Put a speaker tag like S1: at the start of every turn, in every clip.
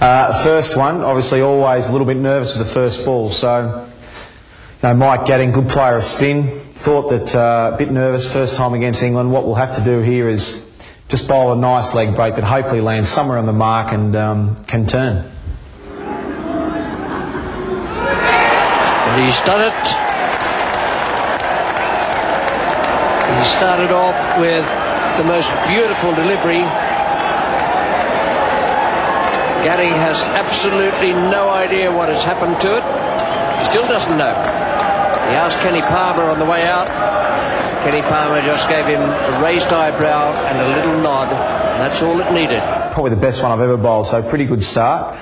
S1: First one, obviously always a little bit nervous with the first ball. So, Mike Gadding, good player of spin, thought that a bit nervous first time against England. What we'll have to do here is just bowl a nice leg break that hopefully lands somewhere on the mark and can turn.
S2: And he's done it. He started off with the most beautiful delivery. Gadding has absolutely no idea what has happened to it. He still doesn't know. He asked Kenny Palmer on the way out. Kenny Palmer just gave him a raised eyebrow and a little nod. And that's all it needed. Probably the best one I've ever bowled, so pretty good start.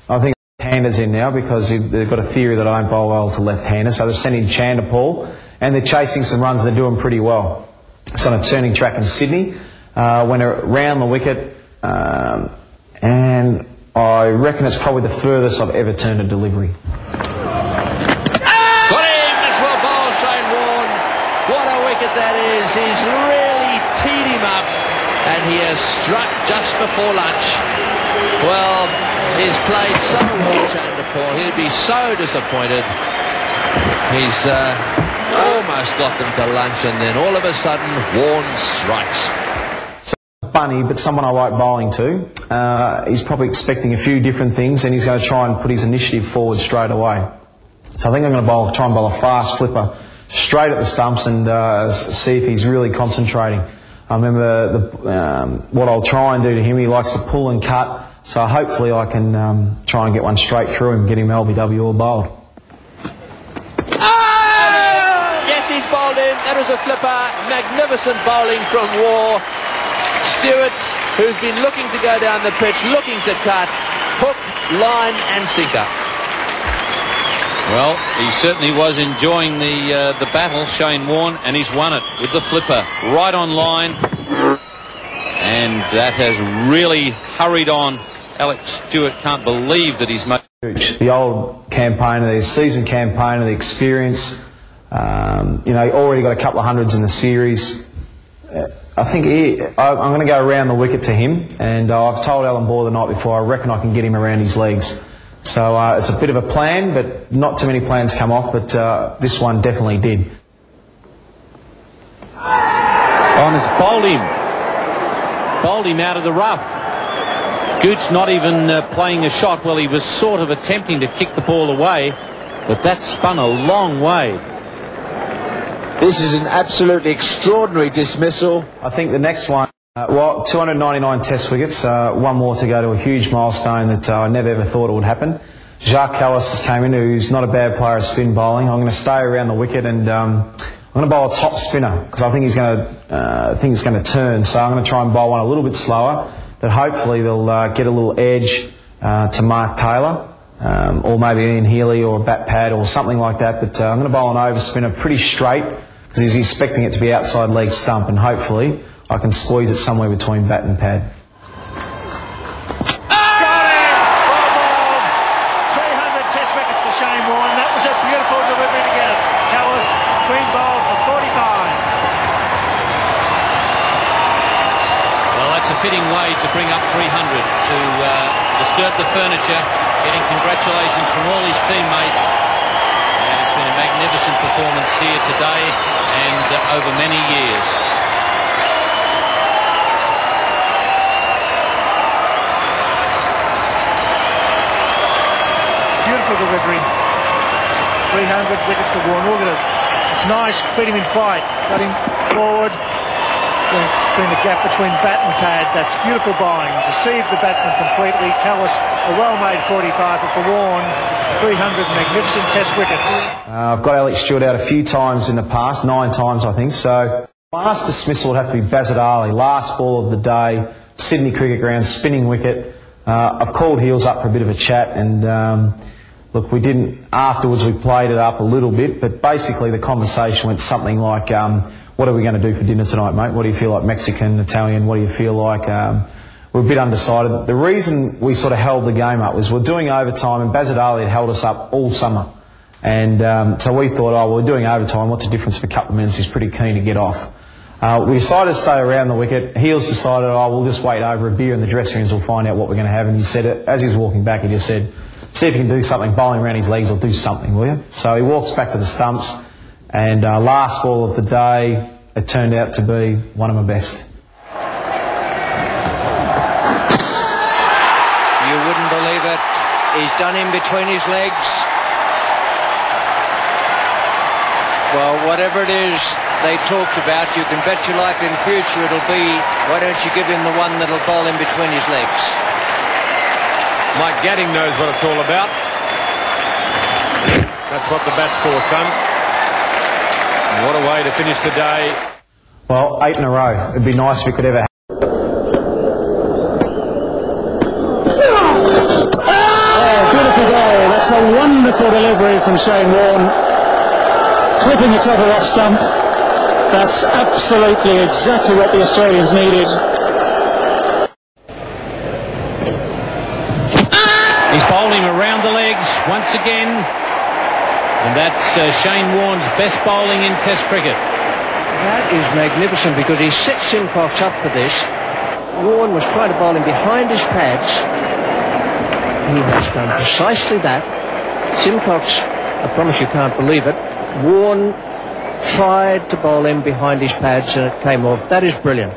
S2: I think left-handers in now because they've got a theory that I don't bowl well to left-handers. So they're sending Chanderpaul and they're chasing some runs. They're doing pretty well. It's on a turning track in Sydney. Went around the wicket and I reckon it's probably the furthest I've ever turned a delivery. Got him! That's well bowled, Shane Warne. What a wicket that is. He's really teed him up and he has struck just before lunch. Well, he's played so well, Chanderpaul. He'd be so disappointed. He's almost got them to lunch and then all of a sudden Warne strikes.
S1: Bunny, but someone I like bowling to. He's probably expecting a few different things and he's going to try and put his initiative forward straight away. So I think I'm going to try and bowl a fast flipper straight at the stumps and see if he's really concentrating. I remember what I'll try and do to him, he likes to pull and cut, so hopefully I can try and get one straight through him, get him LBW all bowled.
S2: Yes, he's bowled in. That was a flipper. Magnificent bowling from War. Stewart, who's been looking to go down the pitch, looking to cut, hook, line and sinker.
S3: Well, he certainly was enjoying the battle, Shane Warne, and he's won it with the flipper right on line. And that has really hurried on. Alex Stewart can't believe that he's made...
S1: The old campaigner, the seasoned campaigner, the experience, already got a couple of hundreds in the series. I think I'm going to go around the wicket to him, and I've told Alan Bohr the night before I reckon I can get him around his legs. So it's a bit of a plan, but not too many plans come off, but this one definitely did.
S3: Oh, and it's bowled him. Bowled him out of the rough. Gooch not even playing a shot. Well, he was sort of attempting to kick the ball away, but that spun a long way.
S4: This is an absolutely extraordinary dismissal.
S1: I think the next one, 299 test wickets, one more to go to a huge milestone that I never ever thought it would happen. Jacques Kallis has came in, who's not a bad player at spin bowling. I'm going to stay around the wicket and I'm going to bowl a top spinner because I think he's going to turn. So I'm going to try and bowl one a little bit slower that hopefully they'll get a little edge to Mark Taylor. Or maybe Ian Healy or a bat pad or something like that. But I'm going to bowl an over spinner pretty straight because he's expecting it to be outside leg stump, and hopefully I can squeeze it somewhere between bat and pad.
S5: Got it! Well bowled. 300 test wickets for Shane Warne. That was a beautiful delivery to get it. Kallis, green bowled for 45.
S3: Well, that's a fitting way to bring up 300, to disturb the furniture, getting congratulations from all his teammates. And it's been a magnificent performance here today and over many years.
S5: Beautiful delivery. 300 wickets to Warne. Look at it. It's nice. Beat him in flight. Got him forward. Between the gap between bat and pad. That's beautiful bowling. Deceived the batsman completely. Kallis, a well-made 45, but for Warne, 300 magnificent test wickets.
S1: I've got Alex Stewart out a few times in the past, 9 times I think, so last dismissal would have to be Bazit Ali, last ball of the day, Sydney Cricket Ground, spinning wicket. I've called Heels up for a bit of a chat and look, we didn't, afterwards we played it up a little bit, but basically the conversation went something like, what are we going to do for dinner tonight, mate? What do you feel like, Mexican, Italian? What do you feel like? We're a bit undecided. The reason we sort of held the game up was we're doing overtime, and Bazit Ali had held us up all summer. And so we thought, oh, well, we're doing overtime. What's the difference for a couple of minutes? He's pretty keen to get off. We decided to stay around the wicket. Heels decided, we'll just wait over a beer in the dressing rooms, we'll find out what we're going to have. And he said, as he was walking back, he just said, see if you can do something, bowling around his legs, or do something, will you? So he walks back to the stumps, and last ball of the day, it turned out to be one of my best.
S2: You wouldn't believe it. He's done in between his legs. Well, whatever it is they talked about, you can bet your life in future it'll be, why don't you give him the one that'll bowl in between his legs?
S6: Mike Gadding knows what it's all about. That's what the bat's for, son. And what a way to finish the day.
S1: Well, 8 in a row. It'd be nice if we could ever have.
S5: Oh, beautiful goal. That's a wonderful delivery from Shane Warne. Clipping the top of off stump. That's absolutely exactly what the Australians needed.
S3: He's bowling around the legs once again. And that's Shane Warne's best bowling in Test cricket.
S2: That is magnificent because he set Simcox up for this. Warne was trying to bowl him behind his pads. He has done precisely that. Simcox, I promise you can't believe it, Warne tried to bowl him behind his pads and it came off. That is brilliant.